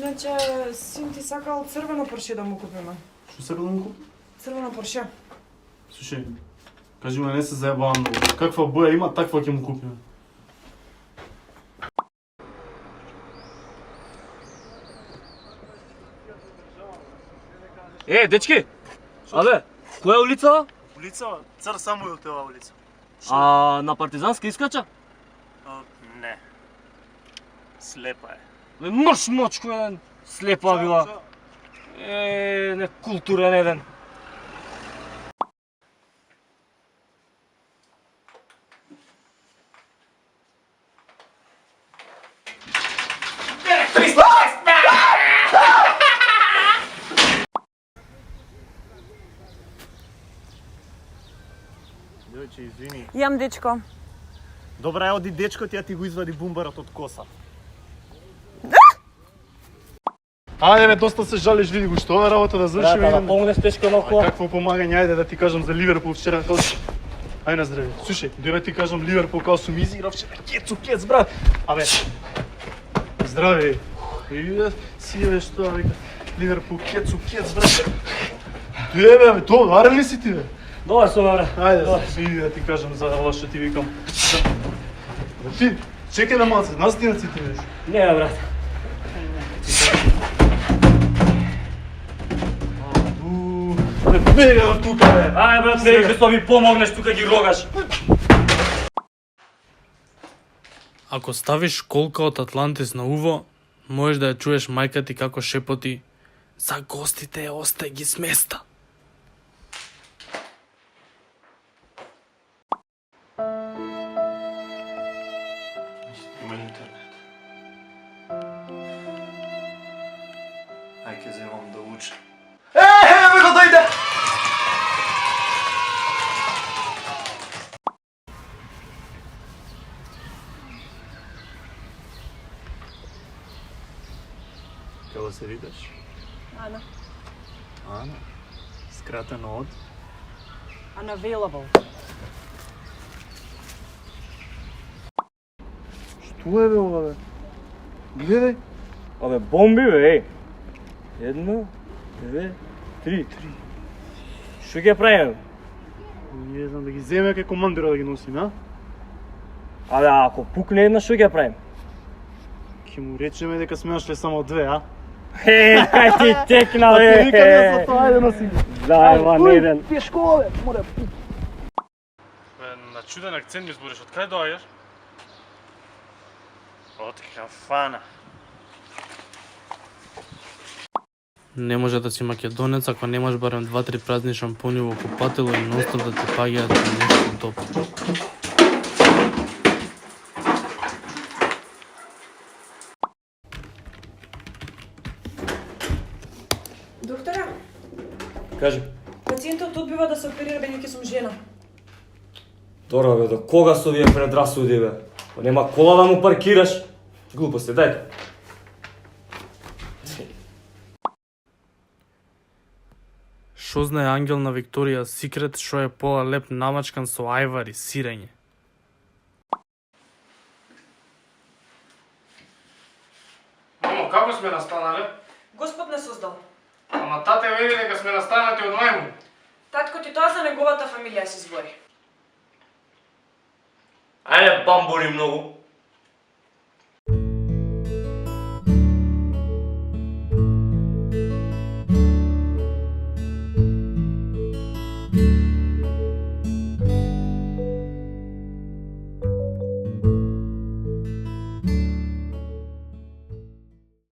Иначе, син ти сакал црвено Порше да му купиме. Што сакал да му купи? Црвено Порше. Слушај, кажи ме, не се заебавам многу. Каква боја има, таква ќе му купиме. Дечки! Абе, која е улица? Улица, Цар Самуил тоа улица. А на Партизанска искача? Не. Слепа е. Бе, мрш мочко еден, слепа била. Некултурен еден. Дојче, извини. Јам, дечко. Добра, оди дечко, тя ти го извади бумбарот од коса. Ајде ме, доста се жалиш, види го, што ова работа да завршиме. Брата, да помогнеш тешко малку. Какво помагање, ајде да ти кажам за Ливерпул вчера, хош. Ајде на здраве. Слушај, дој да ти кажам Ливерпул као сум изиграв вчера. Кец, брат. Абе. Здраве. И си бе што вика. Ливерпул кец, брат. Бе, тоа варен ли си ти бе? Добар сум, бре. Ајде, иди да ти кажам за ова што ти викам. Бе ти, чекај на малце, настинаци ти беш. Не, брат. Бега од тука, бе! Ај, брат, бега, што ми помогнеш, тука ги рогаш. Ако ставиш колка од Атлантис на уво, можеш да ја чуеш мајка ти како шепоти: "За гостите остај ги сместа." Има интернет. Ај ке земам да учам. Еме го дојде! Како се викаш? Ана. Ана. Скратено од? Unavailable. Што е бе ова бе? Гледај. Абе, бомби, бе, Едно, две, три. Што ќе правиме? Не знам да ги земе кај командира да ги носим, а? Абе, ако пукне една, што ќе правиме? Ке му речеме дека сме нашле само две, а? Кај ти текна, Ти бе! викам ја за тоа, ајде носи ги. Дај, ван еден. Пешко, бе, море. На чуден акцент ми збориш, од кај доаѓаш? Од кафана. Не може да си македонец ако немаш барем 2-3 празни шампони во купатело и ностоп да ти паѓаат за нешто топло. Доктора, Кажи. пациентот одбива да се оперира бидејќи сум жена. Добро, бе, до кога со овие предрасуди, бе? Па нема кола да му паркираш. Глупости, дај. Шо знае ангел на Викторија Секрет шо е пола леп намачкан со ајвар и сирење? Мамо, како сме настанале? Господ не создал. Ама тате вели дека сме настанати од мајмун. Татко ти тоа за неговата фамилија се збори. Ајде, бамбори многу.